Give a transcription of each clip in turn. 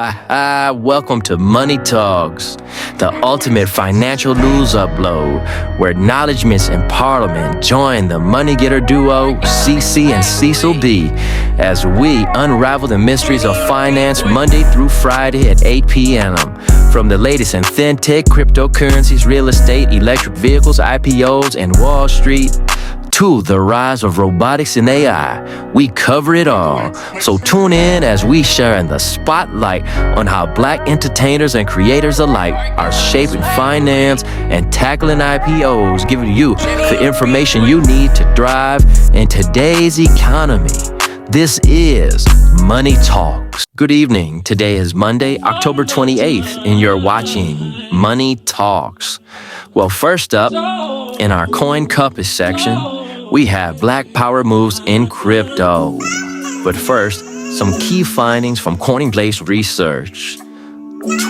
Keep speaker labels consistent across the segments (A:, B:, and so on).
A: Welcome to Money Talks, the ultimate financial news upload, where knowledge meets in Parliament join the money getter duo, CC and Cecil B, as we unravel the mysteries of finance Monday through Friday at 8 p.m. From the latest in fintech, cryptocurrencies, real estate, electric vehicles, IPOs, and Wall Street, to the rise of robotics and AI, we cover it all. So tune in as we share in the spotlight on how Black entertainers and creators alike are shaping finance and tackling IPOs, giving you the information you need to thrive in today's economy. This is Money Talks. Good evening. Today is Monday, October 28th, and you're watching Money Talks. Well, first up, in our Coin Compass section, we have Black Power moves in crypto. But first, some key findings from Coinbase research.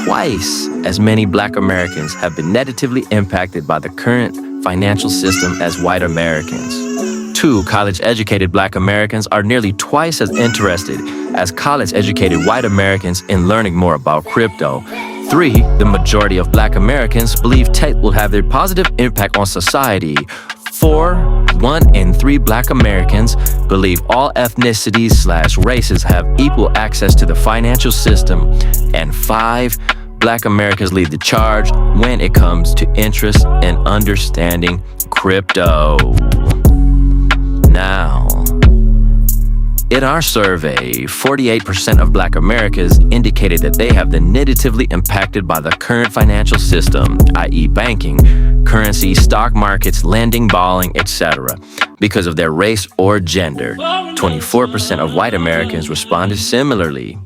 A: Twice as many Black Americans have been negatively impacted by the current financial system as white Americans. 2 college-educated Black Americans are nearly twice as interested as college-educated white Americans in learning more about crypto. 3, the majority of Black Americans believe tech will have a positive impact on society. 4, 1 in 3 Black Americans believe all ethnicities/races have equal access to the financial system. And 5, Black Americans lead the charge when it comes to interest in understanding crypto. Now, in our survey, 48% of Black Americans indicated that they have been negatively impacted by the current financial system, i.e. banking, currency, stock markets, lending, borrowing, etc., because of their race or gender. 24% of white Americans responded similarly.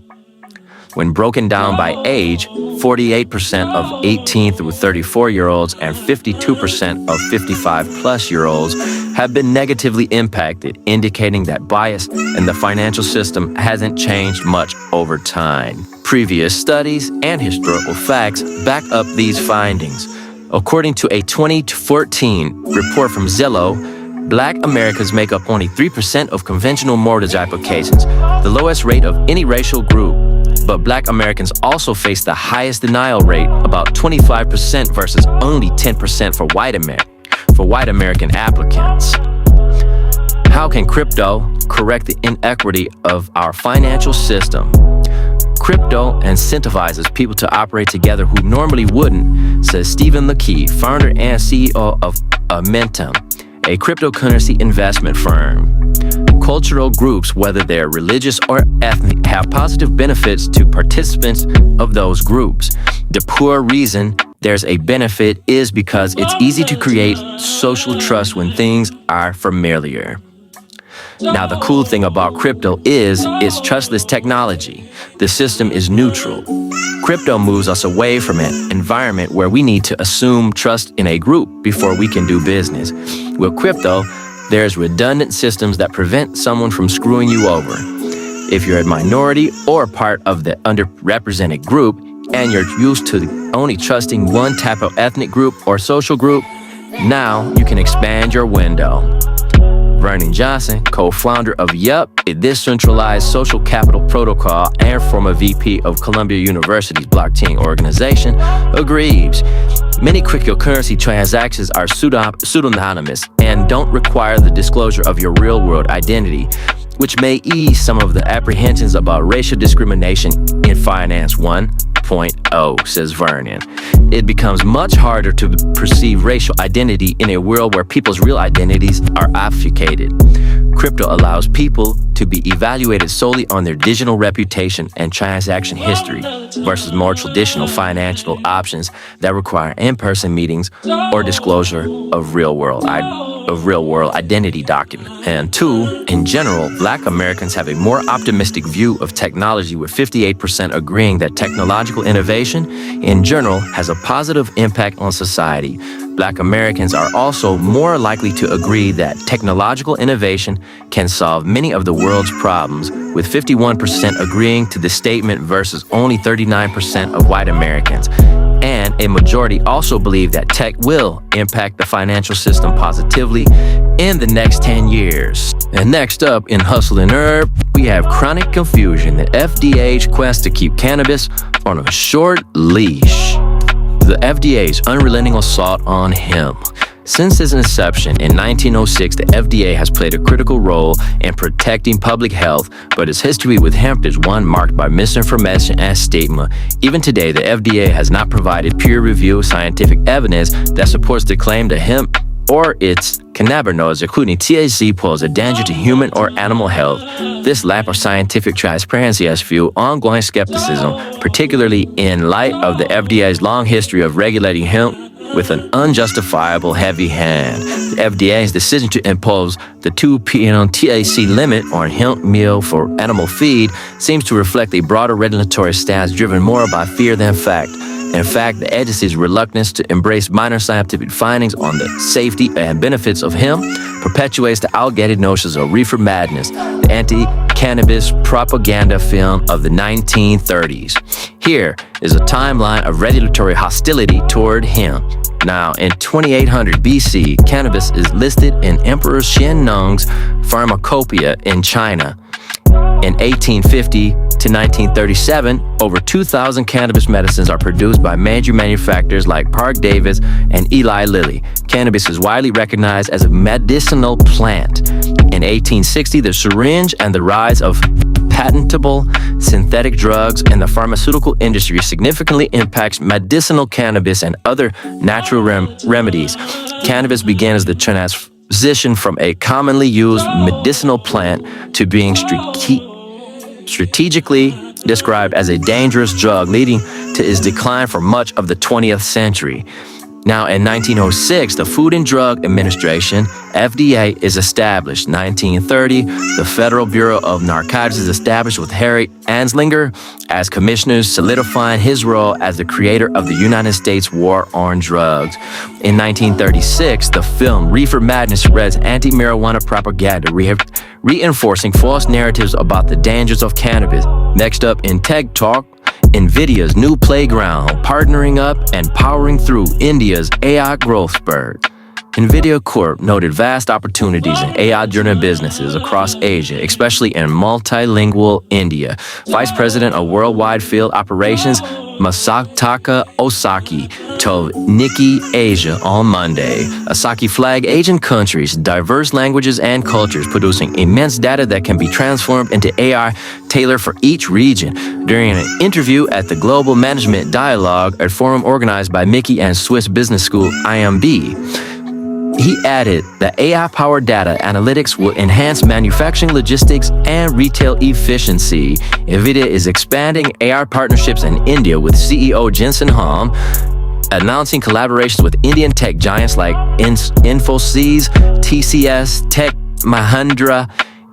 A: When broken down by age, 48% of 18 through 34-year-olds and 52% of 55-plus-year-olds have been negatively impacted, indicating that bias in the financial system hasn't changed much over time. Previous studies and historical facts back up these findings. According to a 2014 report from Zillow, Black Americans make up only 3% of conventional mortgage applications, the lowest rate of any racial group. But Black Americans also face the highest denial rate, about 25% versus only 10% for white American applicants. How can crypto correct the inequity of our financial system? Crypto incentivizes people to operate together who normally wouldn't, says Stephen Lakey, founder and CEO of Momentum, a cryptocurrency investment firm. Cultural groups, whether they're religious or ethnic, have positive benefits to participants of those groups. The poor reason there's a benefit is because it's easy to create social trust when things are familiar. Now, the cool thing about crypto is it's trustless technology. The system is neutral. Crypto moves us away from an environment where we need to assume trust in a group before we can do business. With crypto, there's redundant systems that prevent someone from screwing you over. If you're a minority or part of the underrepresented group and you're used to only trusting one type of ethnic group or social group, now you can expand your window. Vernon Johnson, co-founder of Yup, a decentralized social capital protocol and former VP of Columbia University's blockchain organization, agrees. Many cryptocurrency transactions are pseudonymous and don't require the disclosure of your real-world identity, which may ease some of the apprehensions about racial discrimination in Finance 1.0, says Vernon. It becomes much harder to perceive racial identity in a world where people's real identities are obfuscated. Crypto allows people to be evaluated solely on their digital reputation and transaction history versus more traditional financial options that require in-person meetings or disclosure of real-world identity documents. And 2, in general, Black Americans have a more optimistic view of technology, with 58% agreeing that technological innovation in general has a positive impact on society. Black Americans are also more likely to agree that technological innovation can solve many of the world's problems, with 51% agreeing to the statement versus only 39% of white Americans. and a majority also believe that tech will impact the financial system positively in the next 10 years. And next up in Hustle and Herb, we have chronic confusion, the FDA's quest to keep cannabis on a short leash. The FDA's unrelenting assault on hemp. Since its inception in 1906, the FDA has played a critical role in protecting public health, but its history with hemp is one marked by misinformation and stigma. Even today, the FDA has not provided peer-reviewed scientific evidence that supports the claim that hemp or its cannabinoids, including THC, pose a danger to human or animal health. This lack of scientific transparency has fueled ongoing skepticism, particularly in light of the FDA's long history of regulating hemp with an unjustifiable heavy hand. The FDA's decision to impose the 2 ppm THC limit on hemp meal for animal feed seems to reflect a broader regulatory stance driven more by fear than fact. In fact, the agency's reluctance to embrace minor scientific findings on the safety and benefits of hemp perpetuates the outdated notions of reefer madness, the anti-cannabis propaganda film of the 1930s. Here is a timeline of regulatory hostility toward hemp. Now, in 2800 BC, cannabis is listed in Emperor Xianlong's Pharmacopoeia in China. In 1850 to 1937, over 2,000 cannabis medicines are produced by major manufacturers like Parke-Davis and Eli Lilly. Cannabis is widely recognized as a medicinal plant. In 1860, the syringe and the rise of patentable synthetic drugs in the pharmaceutical industry significantly impacts medicinal cannabis and other natural remedies. Cannabis began as the transition from a commonly used medicinal plant to being strategically described as a dangerous drug, leading to its decline for much of the 20th century. Now, in 1906, the Food and Drug Administration, FDA, is established. 1930, the Federal Bureau of Narcotics is established with Harry Anslinger as commissioner, solidifying his role as the creator of the United States War on Drugs. In 1936, the film Reefer Madness spreads anti-marijuana propaganda, reinforcing false narratives about the dangers of cannabis. Next up in Tech Talk, NVIDIA's new playground, partnering up and powering through India's AI growth spurt. NVIDIA Corp noted vast opportunities in AI-driven businesses across Asia, especially in multilingual India. Vice President of Worldwide Field Operations, Masataka Osaki, told Nikkei Asia on Monday. Osaki flagged Asian countries, diverse languages and cultures, producing immense data that can be transformed into AI tailored for each region. During an interview at the Global Management Dialogue, a forum organized by Mickey and Swiss business school IMB, he added that AI-powered data analytics will enhance manufacturing, logistics, and retail efficiency. NVIDIA is expanding AI partnerships in India with CEO Jensen Huang, announcing collaborations with Indian tech giants like Infosys, TCS, Tech Mahindra,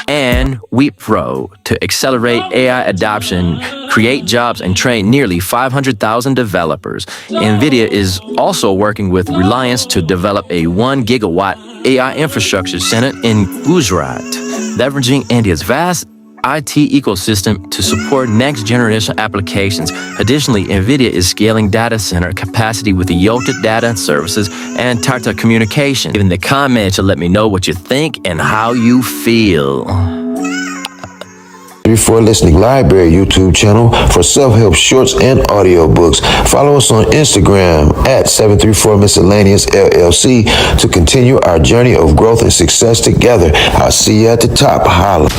A: and Wipro to accelerate AI adoption, create jobs, and train nearly 500,000 developers. NVIDIA is also working with Reliance to develop a 1 gigawatt AI infrastructure center in Gujarat, leveraging India's vast IT ecosystem to support next-generation applications. Additionally, NVIDIA is scaling data center capacity with the Yotta Data Services and Tata Communications. In the comments to let me know what you think and how you feel.
B: 734 Listening Library YouTube channel for self-help shorts and audiobooks. Follow us on Instagram at 734 Miscellaneous LLC to continue our journey of growth and success together. I'll see you at the top. Holla.